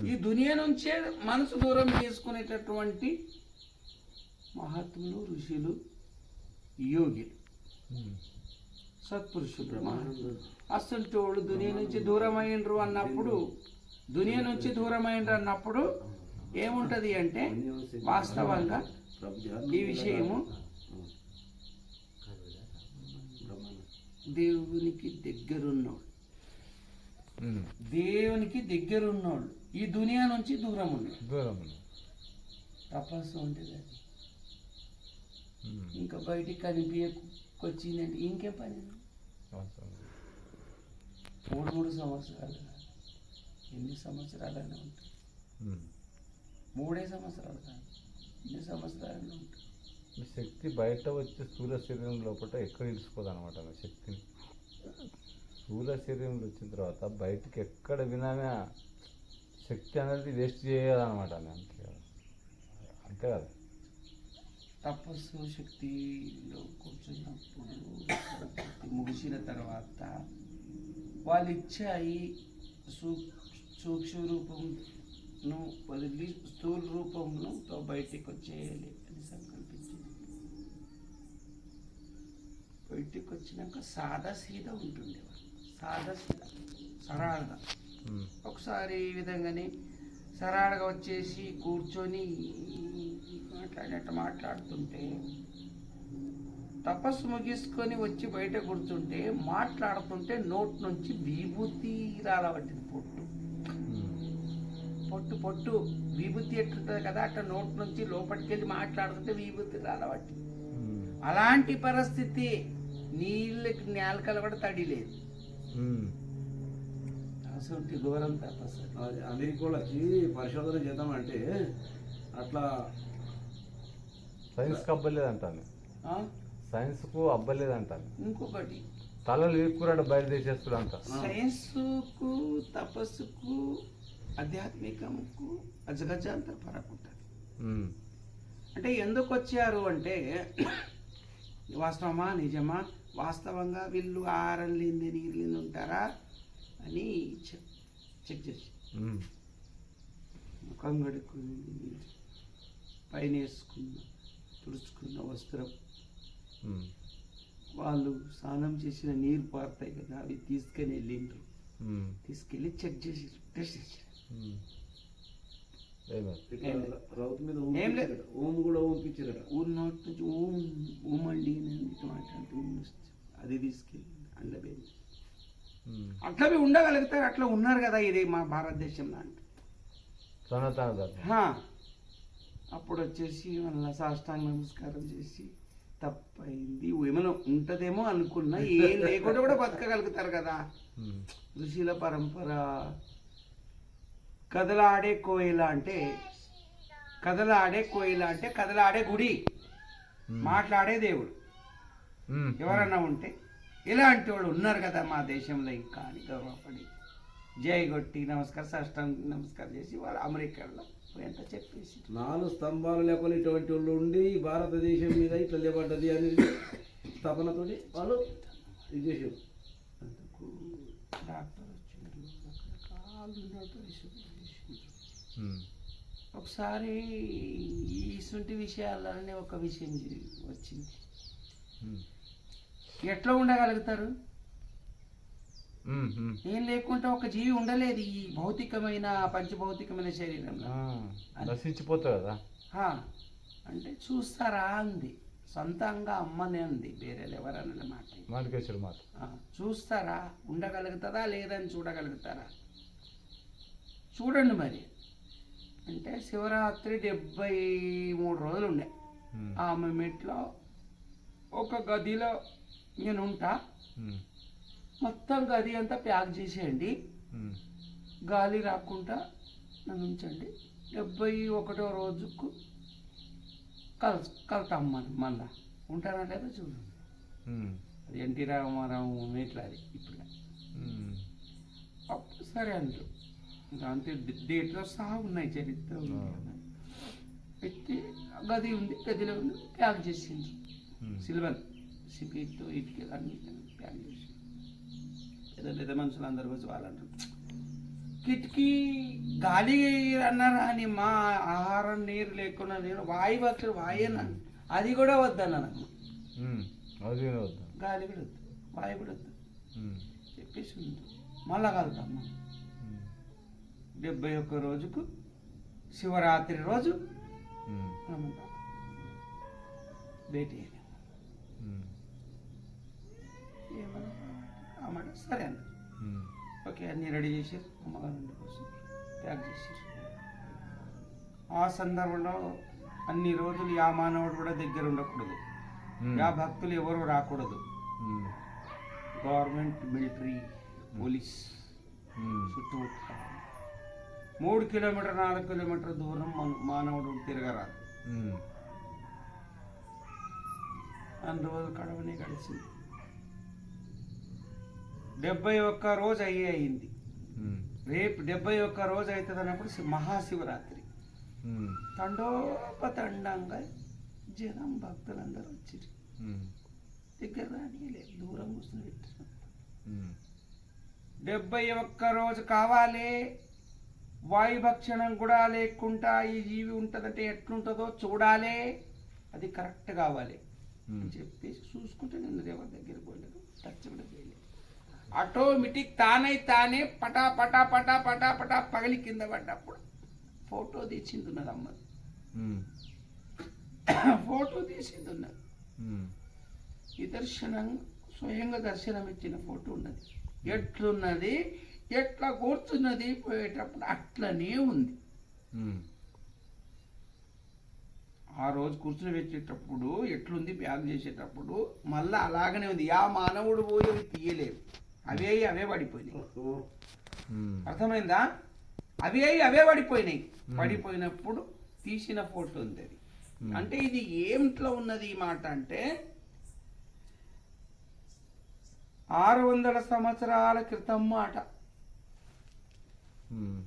ఈ దునియా నుంచే మనసు దూరం చేసుకునేటటువంటి మహాత్ములు, ఋషులు, యోగిలు, సత్పురుషులు, అసలు వాళ్ళు దునియా నుంచి దూరం అయినరు అన్నప్పుడు, దునియా నుంచి దూరం అయినరు అన్నప్పుడు ఏముంటది అంటే వాస్తవంగా ఈ విషయము దేవునికి దగ్గరున్నోడు, దేవునికి దగ్గరున్నోళ్ళు ఈ దునియా నుంచి దూరం ఉన్నాడు. తపస్సు ఉంటుంది అది. ఇంకా బయటికి కనిపించకొచ్చిందంటే ఇంకేం పని? 3 సంవత్సరాలు ఎన్ని సంవత్సరాలైనా ఉంటాయి. 3 సంవత్సరాలు కాదు, ఎన్ని సంవత్సరాలైనా ఉంటాయి. శక్తి బయట వచ్చే స్థూల శరీరం లోపల ఎక్కడ ఇలుసుకోదు అనమాట. శక్తిని స్థూల శరీరంలో వచ్చిన తర్వాత బయటికి ఎక్కడ వినామే శక్తి అనేది వేస్ట్ చేయాలన్నమాట. అంతే కదా. తపస్సు శక్తిలో కూర్చున్నప్పుడు ముగిసిన తర్వాత వాళ్ళు ఇచ్చాయి సూక్ష్మ రూపంను వదిలి స్థూల రూపంలో బయటికి వచ్చేయాలి అని సంకల్పించింది. బయటికి వచ్చినాక సాదా సీదా ఉంటుంది, సాదా సీదా సరళగా. ఒకసారి ఈ విధంగానే సరళగా వచ్చేసి కూర్చొని మాట్లాడుతుంటే తపస్సు ముగించుకొని వచ్చి బయట కూర్చుంటే మాట్లాడుతుంటే నోట్ నుంచి విభూతి రాలబట్టింది. పొట్టు విభూతి ఎట్టుంటుంది కదా, అట్లా నోట్ నుంచి లోపలికి వెళ్ళి మాట్లాడుతుంటే విభూతి రాలబట్టి. అలాంటి పరిస్థితి, నీళ్ళకి నేలకల కూడా తడి లేదు. అసలు ఘోరం తపస్సు. అమెరికాలో వచ్చి పరిశోధన చేద్దామంటే అట్లా సైన్స్కి అబ్బలేదంటాను, సైన్స్కు అబ్బలేదంటాను. ఇంకొకటి తలలు వీక్కురాడు బయలుదేసేస్తుడు అంట. సైన్స్కు తపస్సుకు ఆధ్యాత్మికముకు అజగజాంతర ఫరక్ ఉంటుంది. అంటే ఎందుకు వచ్చారు అంటే వాస్తవమా నిజమా, వాస్తవంగా వీళ్ళు ఆహారం లేని నీరు లేని ఉంటారా అని చెక్ చేసి ముఖం కడుక్కుని పైన వేసుకున్న తుడుచుకున్న వస్త్రం, వాళ్ళు స్నానం చేసిన నీరు పారుతాయి కదా, అవి తీసుకొని వెళ్ళిండ్రు. తీసుకెళ్ళి చెక్ చేసి టెస్ట్ చేసి రౌత్ మీద ఓం కూడా ఓంపించారట. ఊరి నోటి నుంచి ఓమండి మాట్లాడుతూ అది తీసుకెళ్ళి అండబేది అట్లా ఉండగలుగుతారు. అట్లా ఉన్నారు కదా, ఇది మా భారతదేశంలో అంటే. అప్పుడు వచ్చేసి మళ్ళీ సాష్టాంగ నమస్కారం చేసి తప్పైంది ఏమైనా ఉంటదేమో అనుకున్నా, ఏం లేకుండా కూడా బతకగలుగుతారు కదా. ఋషుల పరంపర. కదలాడే కోయిల అంటే కదలాడే గుడి, మాట్లాడే దేవుడు ఎవరన్నా ఉంటే ఇలాంటి వాళ్ళు ఉన్నారు కదా మా దేశంలో ఇంకా అని గౌరవపడి జై కొట్టి నమస్కారం సాష్టాంగ నమస్కారం చేసి వాళ్ళు అమెరికాలో ఎంత చెప్పేసి 4 స్తంభాలు లేకుండా ఇటువంటి వాళ్ళు ఉండి భారతదేశం మీద ఇట్లా లేబడ్డది అనేది తపనతోటి వాళ్ళు ఇది చేసారు. అందుకు డాక్టర్ వచ్చిండ్రు, ఒకసారి ఇటువంటి విషయాలనే ఒక విషయం వచ్చింది. ఎట్లా ఉండగలుగుతారు? ఏం లేకుండా ఒక జీవి ఉండలేదు ఈ భౌతికమైన పంచభౌతికమైన శరీరంలో. నశించిపోతుంది కదా. అంటే చూస్తారా అంది, సొంతంగా అమ్మనే ఉంది, వేరే ఎవరన్న మాట. చూస్తారా, ఉండగలుగుతుందా లేదని చూడగలుగుతారా? చూడండి మరి. అంటే శివరాత్రి 73 రోజులు ఉండే. ఆమె మెట్లో ఒక గదిలో నేను ఉంటా, మొత్తం గది అంతా ప్యాక్ చేసేయండి, గాలి రాకుండా నన్ను ఉంచండి. 71వ రోజుకు కలుతాం మనం, మళ్ళా ఉంటారా లేదా చూడండి. అది ఎన్టీ రామారావు మెట్ల అది ఇప్పుడు. అప్పుడు సరే అంటారు, దాంతో డేట్లో సహా ఉన్నాయి, చరిత్ర పెట్టి గది ఉంది, గదిలో ఉంది, ప్యాక్ చేసింది. సిల్వర్ సిమెంట్తో ఇటుక అన్ని ప్యాక్ చేసి పెద్ద పెద్ద మనుషులు అందరు వచ్చి వాళ్ళు అంటారు, కిటికీ గాలి అన్నారా అని మా ఆహారం నీరు లేకుండా నేను వాయు భక్షుడు వాయనను అది కూడా వద్దన్న నాకు. అది వద్దు, గాలి కూడా వద్దు, వాయు కూడా వద్దు చెప్పేసి ఉంది. మళ్ళా కలుద్దాం. 71 రోజుకు శివరాత్రి రోజు భేటీ అయ్యాను. అన్నమాట సరే అన్న. ఓకే అన్నీ రెడీ చేసారు, అమ్మగారు కోసం ప్యాక్ చేసారు. ఆ సందర్భంలో అన్ని రోజులు యా మానవుడు కూడా దగ్గర ఉండకూడదు, యా భక్తులు ఎవరు రాకూడదు. గవర్నమెంట్, మిలిటరీ, పోలీస్ చుట్టుముట్టు 3 కిలోమీటర్ 4 కిలోమీటర్ దూరం మానవుడు తిరగరాదు. అన్ని రోజులు కడవనే గడిచింది. 71 రోజు అయింది. రేపు 71 రోజు అవుతుంది అన్నప్పుడు మహాశివరాత్రి. తండోపతండంగా జనం భక్తులందరూ వచ్చారు. దగ్గర రాని లేదు, దూరం కూర్చొని పెట్టారు. 71 రోజు కావాలి, వాయుభక్షణం కూడా లేకుండా ఈ జీవి ఉంటుందంటే ఎట్లుంటుందో చూడాలి, అది కరెక్ట్ కావాలి అని చెప్పేసి చూసుకుంటే నేను ఎవరి దగ్గర పోలేదు, టచ్ కూడా చేయలేదు. ఆటోమేటిక్ తానే పటా పటా పటా పటా పటా పగిలి కింద పడ్డప్పుడు ఫోటో తీసింది ఉన్నది అమ్మ. ఫోటో తీసింది ఉన్నది. ఈ దర్శనం స్వయంగా దర్శనం ఇచ్చిన ఫోటో ఉన్నది. ఎట్లున్నది, ఎట్లా కూర్చున్నది పోయేటప్పుడు అట్లనే ఉంది. ఆ రోజు కూర్చుని పెట్టేటప్పుడు ఎట్లుంది, బ్యాగ్ చేసేటప్పుడు మళ్ళీ అలాగనే ఉంది. ఆ మానవుడు పోయి అవి తీయలేవు, అవే పడిపోయినాయి. అర్థమైందా? అవే పడిపోయినాయి. పడిపోయినప్పుడు తీసిన ఫోటో ఉంది అది. అంటే ఇది ఏమిట్లో ఉన్నది ఈ మాట అంటే 600 సంవత్సరాల క్రితం మాట.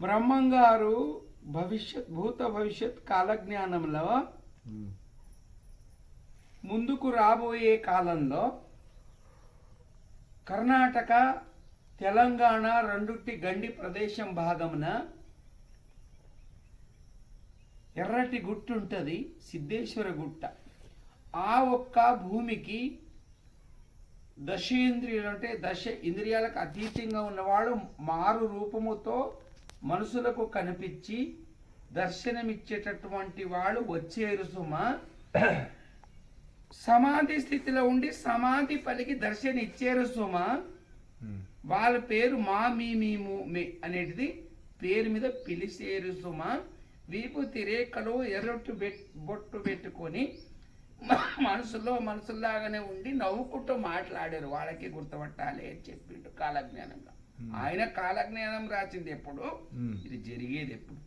బ్రహ్మంగారు భూత భవిష్యత్ కాలజ్ఞానంలో ముందుకు రాబోయే కాలంలో కర్ణాటక, తెలంగాణ రెండుటి గండి ప్రదేశం భాగమున ఎర్రటి గుట్ట ఉంటుంది, సిద్ధేశ్వర గుట్ట. ఆ ఒక్క భూమికి దశేంద్రియులు అంటే 10 ఇంద్రియాలకు అతీతంగా ఉన్నవాడు మారు రూపముతో మనుషులకు కనిపించి దర్శనమిచ్చేటటువంటి వాడు వచ్చేరు సుమ. సమాధి స్థితిలో ఉండి సమాధి పలికి దర్శన ఇచ్చేరు సుమ. వాళ్ళ పేరు మా మీ అనేటిది పేరు మీద పిలిచేరు సుమ. వీపు తిరేకలు ఎర్రొట్టు బొట్టు పెట్టుకొని మనసులాగానే ఉండి నవ్వుకుంటూ మాట్లాడారు. వాళ్ళకి గుర్తుపట్టాలి అని చెప్పిండు కాలజ్ఞానంగా. ఆయన కాలజ్ఞానం రాసింది ఎప్పుడు, ఇది జరిగేది ఎప్పుడు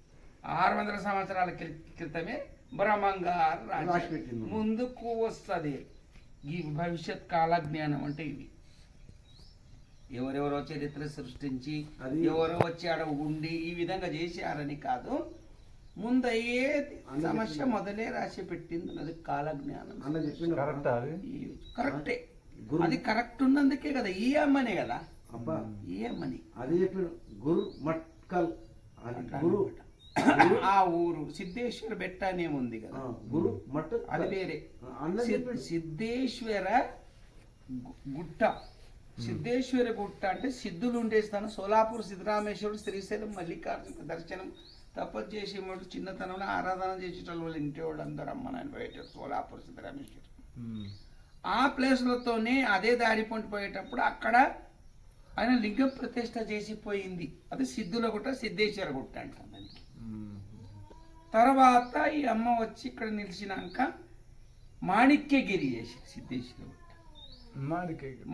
600 సంవత్సరాల క్రితమే బ్రహ్మంగారు రాసి ముందుకు వస్తుంది. ఈ భవిష్యత్ కాలజ్ఞానం అంటే ఇది. ఎవరెవరో చరిత్ర సృష్టించి ఎవరో వచ్చి ఆడ ఉండి ఈ విధంగా చేశారని కాదు, ముందయ్యే సమస్య మొదలే రాసి పెట్టింది. అది కాలజ్ఞానం. కరెక్టే, అది కరెక్ట్ ఉన్నందుకే కదా ఈ అమ్మనే కదా. ఈ అమ్మని అది చెప్పిన గురు మట్కల్ గురు ఆ ఊరు సిద్ధేశ్వర బెట్ట అనే ఉంది కదా, గురు మట్ అది వేరే. సిద్ధేశ్వర గుట్ట, సిద్ధేశ్వర గుట్ట అంటే సిద్ధులు ఉండే స్థానం. సోలాపూర్ సిద్ధరామేశ్వరుడు, శ్రీశైలం మల్లికార్జున దర్శనం తపస్సు చేసేవాడు, చిన్నతనంలో ఆరాధన చేసేటోళ్ళు వాళ్ళు ఇంటి వాళ్ళు అందరూ అమ్మని పోయేటారు సోలాపూర్ సిద్ధరామేశ్వరుడు. ఆ ప్లేస్లతోనే అదే దారి పొంటి పోయేటప్పుడు అక్కడ ఆయన లింగం ప్రతిష్ట చేసిపోయింది. అది సిద్ధుల గుట్ట, సిద్ధేశ్వర గుట్ట అంటాం దానికి. తర్వాత ఈ అమ్మ వచ్చి ఇక్కడ నిలిచినాక మాణిక్యగిరి చేసి సిద్ధేశ్వర గుట్ట,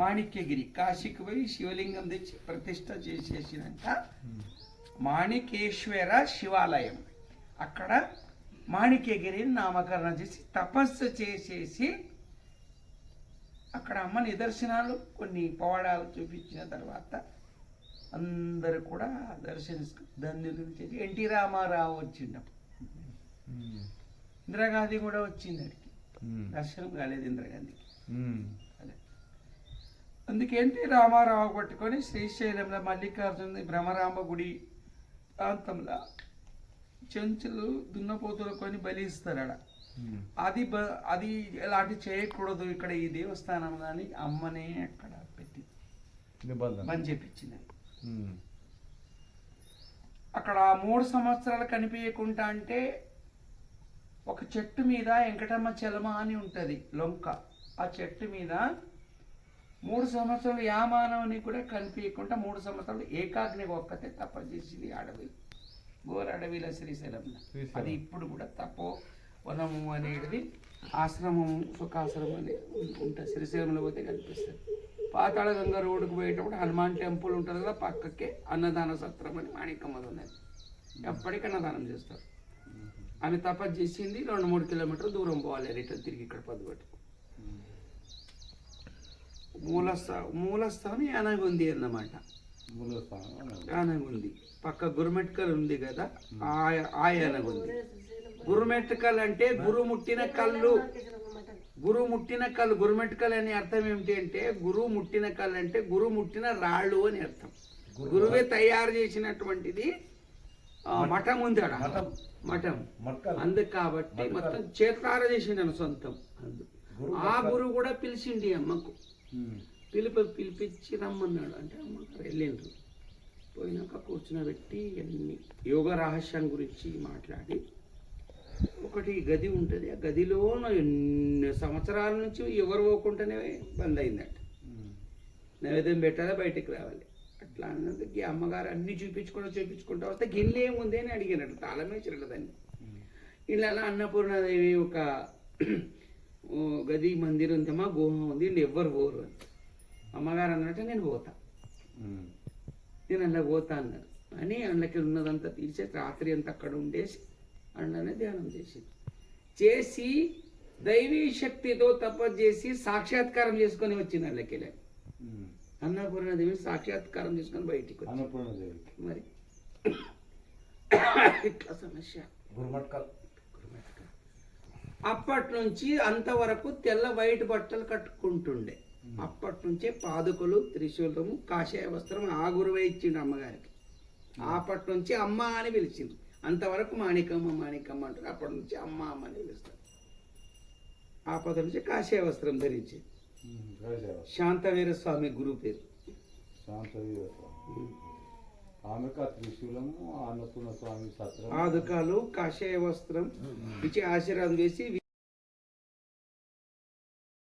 మాణిక్యగిరి కాశీకి పోయి శివలింగం తెచ్చి ప్రతిష్ట చేసేసినాక మాణికేశ్వర శివాలయం, అక్కడ మాణిక్యగిరిని నామకరణం చేసి తపస్సు చేసేసి అక్కడ అమ్మ నిదర్శనాలు కొన్ని పవాడాలు చూపించిన తర్వాత అందరు కూడా దర్శనిస్తారు. ధన్యులు చేసి ఎన్టీ రామారావు వచ్చిండప్పుడు, ఇందిరాగాంధీ కూడా వచ్చింది అడిగి, దర్శనం కాలేదు ఇందిరాగాంధీకి. అదే అందుకే ఎన్టీ రామారావు పట్టుకొని శ్రీశైలంలో మల్లికార్జున భ్రమరాంబ గుడి ప్రాంతంలో చెంచులు దున్నపోతులు కొని బలిస్తారడ. అది ఎలాంటి చేయకూడదు ఇక్కడ ఈ దేవస్థానం కానీ అమ్మనే అక్కడ పెట్టి బంద్ చేపించింది. అక్కడ 3 సంవత్సరాలు కనిపించకుండా అంటే ఒక చెట్టు మీద వెంకటమ్మ చలమ అని ఉంటుంది లొంక. ఆ చెట్టు మీద 3 సంవత్సరాలు యామానవుని కూడా కనిపించకుండా 3 సంవత్సరాలు ఏకాగ్ని ఒక్కతే తపస్సు చేసింది అడవి, ఘోర అడవిలో శ్రీశైలంలో. అది ఇప్పుడు కూడా తపో వనము అనేది ఆశ్రమం, సుఖాశ్రమం అనేది ఉంటుంది. శ్రీశైలంలో పోతే కనిపిస్తుంది. పాతాళ గంగా రోడ్డుకు పోయేటప్పుడు హనుమాన్ టెంపుల్ ఉంటుంది కదా, పక్కకే అన్నదాన సత్రం అని మాణికమ్మది ఉన్నది. ఎప్పటికీ అన్నదానం చేస్తారు. ఆమె తపస్సు చేసింది 2-3 కిలోమీటర్లు దూరం పోవాలి రిటర్న్ తిరిగి ఇక్కడ పొద్దుపట్టు. మూలస్థానం యానగుంది అన్నమాట. యానగుంది పక్క గురుమెట్కల్ ఉంది కదా, ఆ యానగుంది. గురుమెట్కల్ అంటే గురు ముట్టిన కళ్ళు. గురుమెట్కల్ అనే అర్థం ఏమిటి అంటే, గురువు ముట్టిన కళ్ళు అంటే గురువు ముట్టిన రాళ్ళు అని అర్థం. గురువే తయారు చేసినటువంటిది మఠం ఉంది అక్కడ, మఠం. అందుకు కాబట్టి మొత్తం చేతార చేసిండు సొంతం. ఆ గురువు కూడా పిలిచిండి అమ్మకు, పిలిపించి రమ్మన్నాడు. అంటే అమ్మగారు వెళ్ళిండ్రు. పోయినాక కూర్చునబెట్టి అన్ని యోగ రహస్యం గురించి మాట్లాడి, ఒకటి గది ఉంటుంది. ఆ గదిలో ఎన్ని సంవత్సరాల నుంచి ఎవరు పోకుండానే బంద్ అయిందట. నైవేద్యం పెట్టాలా, బయటికి రావాలి. అట్లా అన్నందుకు అమ్మగారు అన్ని చూపించుకుంటూ వస్తే గిన్నె ఏముంది అని అడిగినట్టు, తాళం వేసినట్టు దాన్ని. ఇలా అన్నపూర్ణాదేవి ఒక గది మందిరం ఉందమ్మా, గుహ ఉంది, ఎవ్వరు పోరు అని. అమ్మగారు అన్నట్టు నేను పోతా, నేను అందులో పోతా అన్నారు. అని అందులోకి ఉన్నదంతా తీసేసి రాత్రి అంతా అక్కడ ఉండేసి అందులోనే ధ్యానం చేసి దైవీ శక్తితో తపస్సు చేసి సాక్షాత్కారం చేసుకొని వచ్చింది. అందులోకి అన్నపూర్ణాదేవి సాక్షాత్కారం చేసుకొని బయటికి వచ్చి మరి ఇట్లా సమస్య. అప్పటి నుంచి అంతవరకు తెల్ల వైట్ బట్టలు కట్టుకుంటుండే. అప్పటి నుంచే పాదుకలు, త్రిశూలము, కాషాయ వస్త్రం ఆ గురువే ఇచ్చిండు అమ్మగారికి. అప్పటి నుంచి అమ్మ అని పిలిచింది. అంతవరకు మాణికమ్మ అంటారు. అప్పటి నుంచి అమ్మ అని పిలుస్తారు. ఆపద నుంచి కాషాయ వస్త్రం ధరించి శాంతవీర స్వామి గురువు పేరు. పాదుకాలు, కాషాయ వస్త్రం ఇచ్చి ఆశీర్వాదం వేసి